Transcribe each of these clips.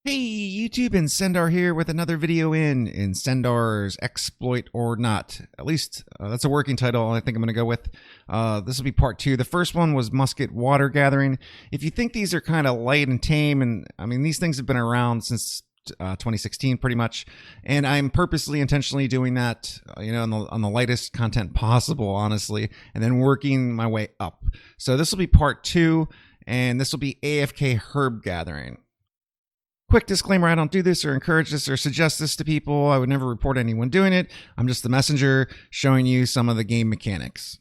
Hey YouTube, Incendar here with another video in Incendar's Exploit or Not. At least that's a working title I think I'm going to go with. This will be part 2. The first one was musket water gathering. If you think these are kind of light and tame, and I mean these things have been around since 2016 pretty much, and I'm purposely intentionally doing that on the lightest content possible, honestly, and then working my way up. So this will be part 2, and this will be AFK herb gathering. Quick disclaimer, I don't do this or encourage this or suggest this to people. I would never report anyone doing it. I'm just the messenger showing you some of the game mechanics.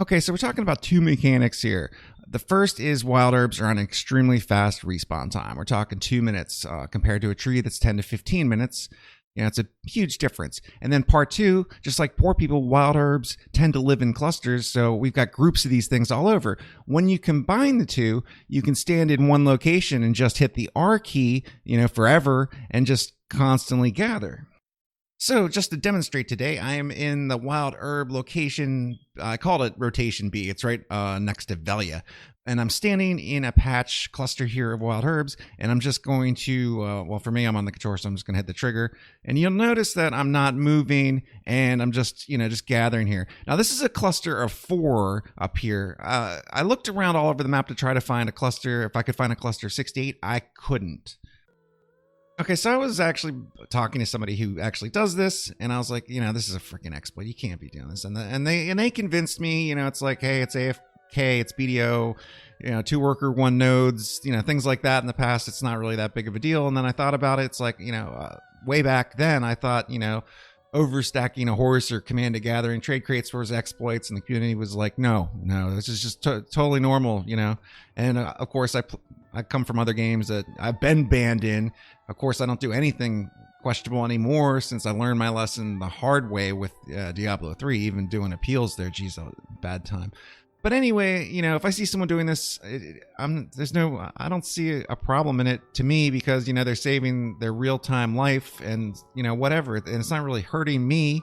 Okay, so we're talking about two mechanics here. The first is wild herbs are on an extremely fast respawn time. We're talking 2 minutes compared to a tree that's 10 to 15 minutes. It's a huge difference. And then part 2, just like poor people, wild herbs tend to live in clusters, so we've got groups of these things all over. When you combine the two, you can stand in one location and just hit the R key, forever, and just constantly gather. So just to demonstrate today, I am in the wild herb location. I called it rotation B. It's right next to velia. And I'm standing in a patch cluster here of wild herbs, and I'm just going to, well, for me, I'm on the controller, so I'm just going to hit the trigger. And you'll notice that I'm not moving, and I'm just, just gathering here. Now, this is a cluster of 4 up here. I looked around all over the map to try to find a cluster. If I could find a cluster of 68, I couldn't. Okay, so I was actually talking to somebody who actually does this, and I was like, this is a freaking exploit. You can't be doing this. And they convinced me, it's like, hey, it's AFK, it's BDO, 2 worker, 1 nodes, things like that. In the past, it's not really that big of a deal. And then I thought about it. It's like, way back then, I thought, overstacking a horse or command to gathering trade crates was exploits, and the community was like, no, this is just totally normal, And of course, I come from other games that I've been banned in. Of course, I don't do anything questionable anymore since I learned my lesson the hard way with Diablo 3, even doing appeals there. Geez, bad time. But anyway, if I see someone doing this, I don't see a problem in it to me, because, they're saving their real-time life and, whatever. And it's not really hurting me.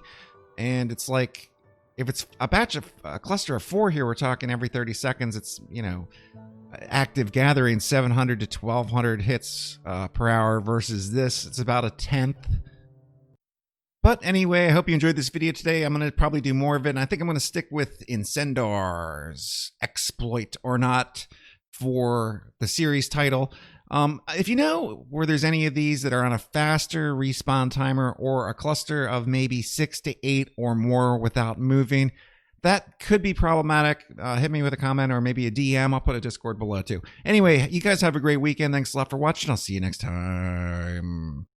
And it's like, if it's a cluster of 4 here, we're talking every 30 seconds, it's, active gathering 700 to 1200 hits per hour versus this, it's about a 10th. But anyway, I hope you enjoyed this video today. I'm going to probably do more of it, and I think I'm going to stick with Incendar's Exploit or Not for the series title. If you know where there's any of these that are on a faster respawn timer, or a cluster of maybe 6 to 8 or more without moving, that could be problematic. Hit me with a comment or maybe a DM. I'll put a Discord below too. Anyway, you guys have a great weekend. Thanks a lot for watching. I'll see you next time.